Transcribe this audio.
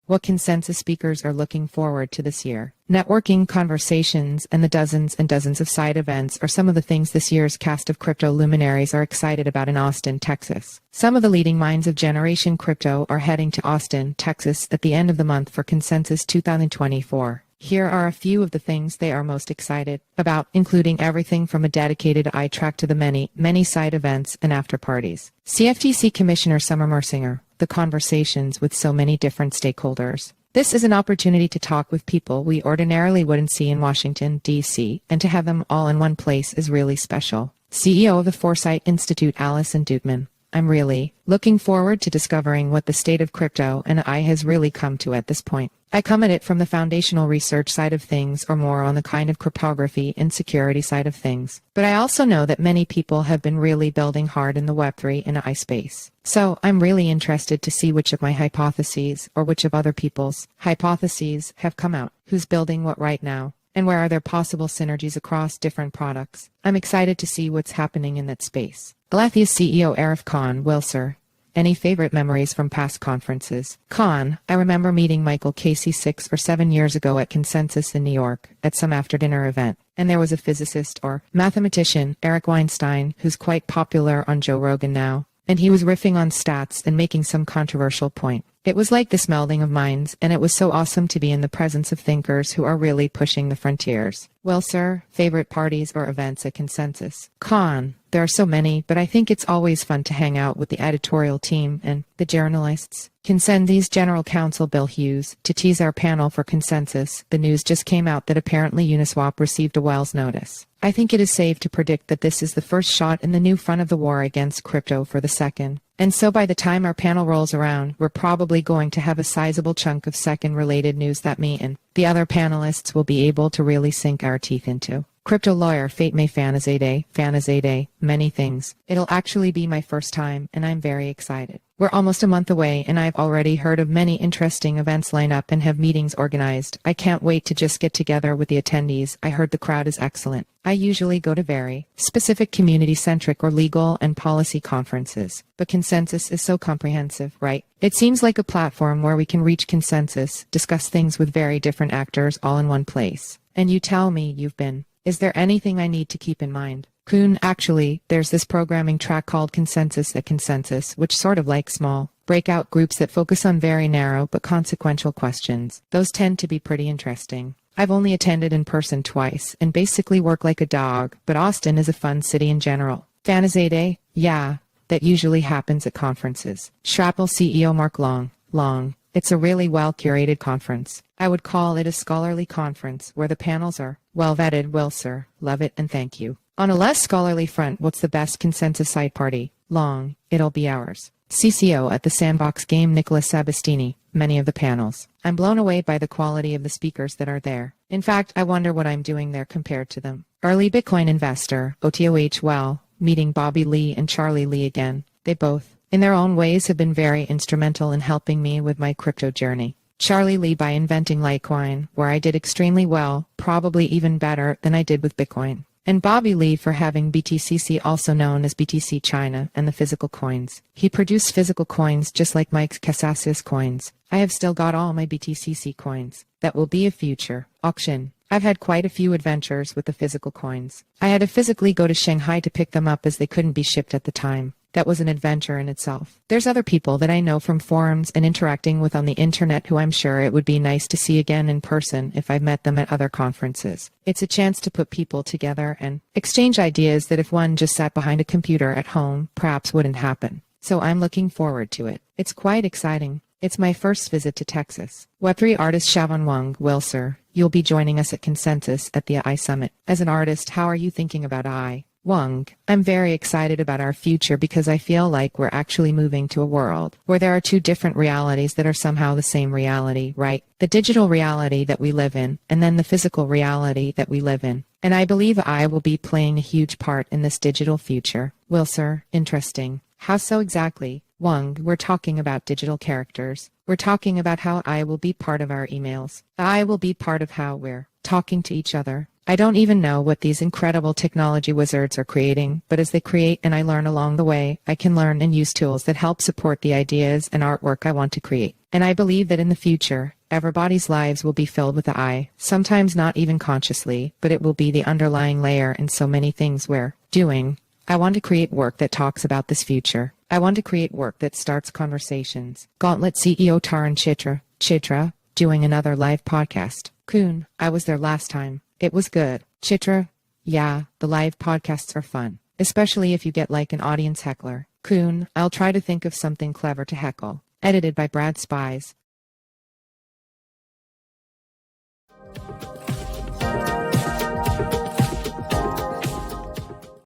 what consensus speakers are looking forward to this year. Networking conversations and the dozens and dozens of side events are some of the things this year's cast of crypto luminaries are excited about in Austin, Texas. Some of the leading minds of Generation Crypto are heading to Austin, Texas at the end of the month for Consensus 2024. Here are a few of the things they are most excited about, including everything from a dedicated eye track to the many side events and after parties. CFTC Commissioner Summer Mersinger, the conversations with so many different stakeholders. This is an opportunity to talk with people we ordinarily wouldn't see in Washington, D.C., and to have them all in one place is really special. CEO of the Foresight Institute, Allison Duettmann. I'm really looking forward to discovering what the state of crypto and AI has really come to at this point. I come at it from the foundational research side of things or more on the kind of cryptography and security side of things. But I also know that many people have been really building hard in the Web3 and AI space. So I'm really interested to see which of my hypotheses or which of other people's hypotheses have come out. Who's building what right now? And where are there possible synergies across different products? I'm excited to see what's happening in that space. Alethea CEO Arif Khan, Wilser. Any favorite memories from past conferences? Khan, I remember meeting Michael Casey 6 or 7 years ago at Consensus in New York at some after-dinner event. And there was a physicist or mathematician, Eric Weinstein, who's quite popular on Joe Rogan now. And he was riffing on stats and making some controversial point. It was like this melding of minds, and it was so awesome to be in the presence of thinkers who are really pushing the frontiers. Well, sir, favorite parties or events at Consensus? Khan, there are so many, but I think it's always fun to hang out with the editorial team and the journalists. Consensus General Counsel Bill Hughes, to tease our panel for Consensus, the news just came out that apparently Uniswap received a Wells notice. I think it is safe to predict that this is the first shot in the new front of the war against crypto for the second. And so by the time our panel rolls around, we're probably going to have a sizable chunk of second-related news that me and the other panelists will be able to really sink our teeth into. Crypto lawyer Fate May Fanazade, many things. It'll actually be my first time, and I'm very excited. We're almost a month away, and I've already heard of many interesting events line up and have meetings organized. I can't wait to just get together with the attendees. I heard the crowd is excellent. I usually go to very specific community-centric or legal and policy conferences, but Consensus is so comprehensive, right? It seems like a platform where we can reach consensus, discuss things with very different actors all in one place. And you tell me you've been. Is there anything I need to keep in mind? Kuhn, actually, there's this programming track called Consensus at Consensus, which sort of like small breakout groups that focus on very narrow but consequential questions. Those tend to be pretty interesting. I've only attended in person twice and basically work like a dog, but Austin is a fun city in general. Fanazade? Yeah, that usually happens at conferences. Shrapple CEO Mark Long. It's a really well-curated conference. I would call it a scholarly conference where the panels are well-vetted. Well, sir, love it and thank you. On a less scholarly front, what's the best Consensus side party? Long, it'll be ours. CCO at the Sandbox game Nicholas Sabastini, many of the panels. I'm blown away by the quality of the speakers that are there. In fact, I wonder what I'm doing there compared to them. Early Bitcoin investor, OTOH, well, meeting Bobby Lee and Charlie Lee again. They both, in their own ways, have been very instrumental in helping me with my crypto journey. Charlie Lee by inventing Litecoin, where I did extremely well, probably even better than I did with Bitcoin. And Bobby Lee for having BTCC, also known as BTC China, and the physical coins. He produced physical coins just like Mike Casasius coins. I have still got all my BTCC coins. That will be a future auction. I've had quite a few adventures with the physical coins. I had to physically go to Shanghai to pick them up as they couldn't be shipped at the time. That was an adventure in itself. There's other people that I know from forums and interacting with on the internet who I'm sure it would be nice to see again in person if I've met them at other conferences. It's a chance to put people together and exchange ideas that if one just sat behind a computer at home, perhaps wouldn't happen. So I'm looking forward to it. It's quite exciting. It's my first visit to Texas. Web3 artist Shavon Wang, will sir, you'll be joining us at Consensus at the AI Summit. As an artist, how are you thinking about AI? Wang, I'm very excited about our future because I feel like we're actually moving to a world where there are two different realities that are somehow the same reality, right? The digital reality that we live in, and then the physical reality that we live in. And I believe I will be playing a huge part in this digital future. Will, sir, interesting. How so exactly? Wang, we're talking about digital characters. We're talking about how I will be part of our emails. I will be part of how we're talking to each other. I don't even know what these incredible technology wizards are creating, but as they create and I learn along the way, I can learn and use tools that help support the ideas and artwork I want to create. And I believe that in the future, everybody's lives will be filled with the I, sometimes not even consciously, but it will be the underlying layer in so many things we're doing. I want to create work that talks about this future. I want to create work that starts conversations. Gauntlet CEO Taran Chitra, doing another live podcast. Kuhn, I was there last time. It was good. Chitra, yeah, the live podcasts are fun, especially if you get like an audience heckler. Kuhn, I'll try to think of something clever to heckle. Edited by Brad Spies.